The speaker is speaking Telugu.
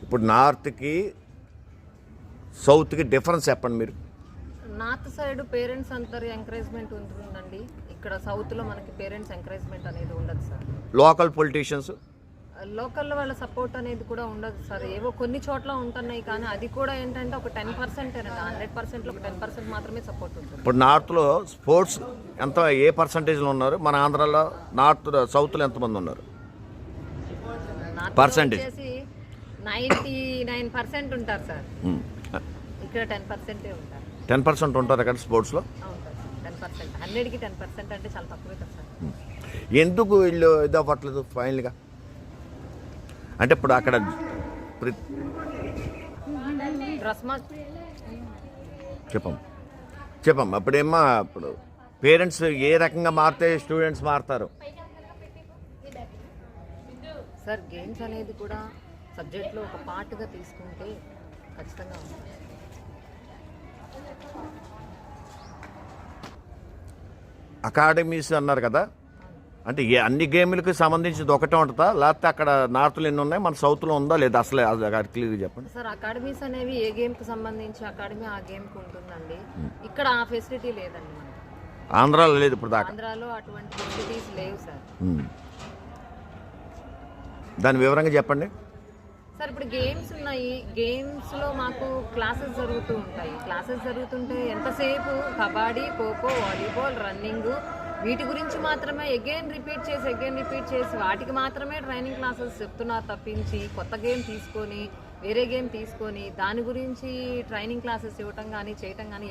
ఇప్పుడు నార్త్కి సౌత్కి డిఫరెన్స్ చెప్పండి మీరు. నార్త్ సైడ్ పేరెంట్స్ అందరి ఎంకరేజ్మెంట్ ఉంటుందండి. ఇక్కడ సౌత్లో మనకి పేరెంట్స్ ఎంకరేజ్మెంట్ అనేది ఉండదు సార్. లోకల్ పొలిటీషియన్స్ లోకల్ వాళ్ళ సపోర్ట్ అనేది కూడా ఉండదు సార్. ఏవో కొన్ని చోట్ల ఉంటున్నాయి, కానీ అది కూడా ఏంటంటే ఒక 10% 100%లో ఒక 10% మాత్రమే సపోర్ట్ ఉంటుంది. ఇప్పుడు నార్త్లో స్పోర్ట్స్ ఏ పర్సంటేజ్లో ఉన్నారు? మన ఆంధ్రాలో సౌత్లో ఎంతమంది ఉన్నారు? పర్సంటేజ్ 99% ఉంటారు సార్. ఇక్కడ 10% ఉంటారు. 10% ఉంటారు అక్కడ స్పోర్ట్స్లో. అవును సార్, 10%. 100కి 10% అంటే చాలా తక్కువే కదా సార్. ఎందుకు వీళ్ళు ఇది అవ్వట్లేదు ఫైనల్గా? అంటే ఇప్పుడు అక్కడ చెప్పమ్మా అప్పుడేమో ఇప్పుడు పేరెంట్స్ ఏ రకంగా మారితే స్టూడెంట్స్ మారుతారు సార్? గేమ్స్ అనేది కూడా సబ్జెక్ట్లో ఒక పార్ట్గా తీసుకుంటే ఖచ్చితంగా ఉంటుంది. అకాడమీస్ అన్నారు కదా, అంటే అన్ని గేమ్లకి సంబంధించింది ఒకటే ఉంటుందా, లేకపోతే అక్కడ నార్త్లో ఎన్ని ఉన్నాయి, మన సౌత్లో ఉందా లేదా? అసలే అది క్లియర్గా చెప్పండి సార్. అకాడమీస్ అనేవి ఏ గేమ్కి సంబంధించి అకాడమీ ఆ గేమ్కి ఉంటుందండి. ఇక్కడ ఆ ఫెసిలిటీ లేదండి మనకి. ఆంధ్రాలో లేదు ఇప్పుడు దాకా. ఆంధ్రాలో అటువంటి ఫెసిలిటీస్ లేవు సార్. దాని వివరంగా చెప్పండి సార్. ఇప్పుడు గేమ్స్ ఉన్నాయి, గేమ్స్లో మాకు క్లాసెస్ జరుగుతూ ఉంటాయి. క్లాసెస్ జరుగుతుంటే ఎంతసేపు కబడ్డీ, ఖోఖో, వాలీబాల్, రన్నింగ్ వీటి గురించి మాత్రమే అగైన్ రిపీట్ చేసి వాటికి మాత్రమే ట్రైనింగ్ క్లాసెస్ చెప్తున్నారు తప్పించి కొత్త గేమ్ తీసుకొని వేరే గేమ్ తీసుకొని దాని గురించి ట్రైనింగ్ క్లాసెస్ ఇవ్వటం కానీ చేయటం కానీ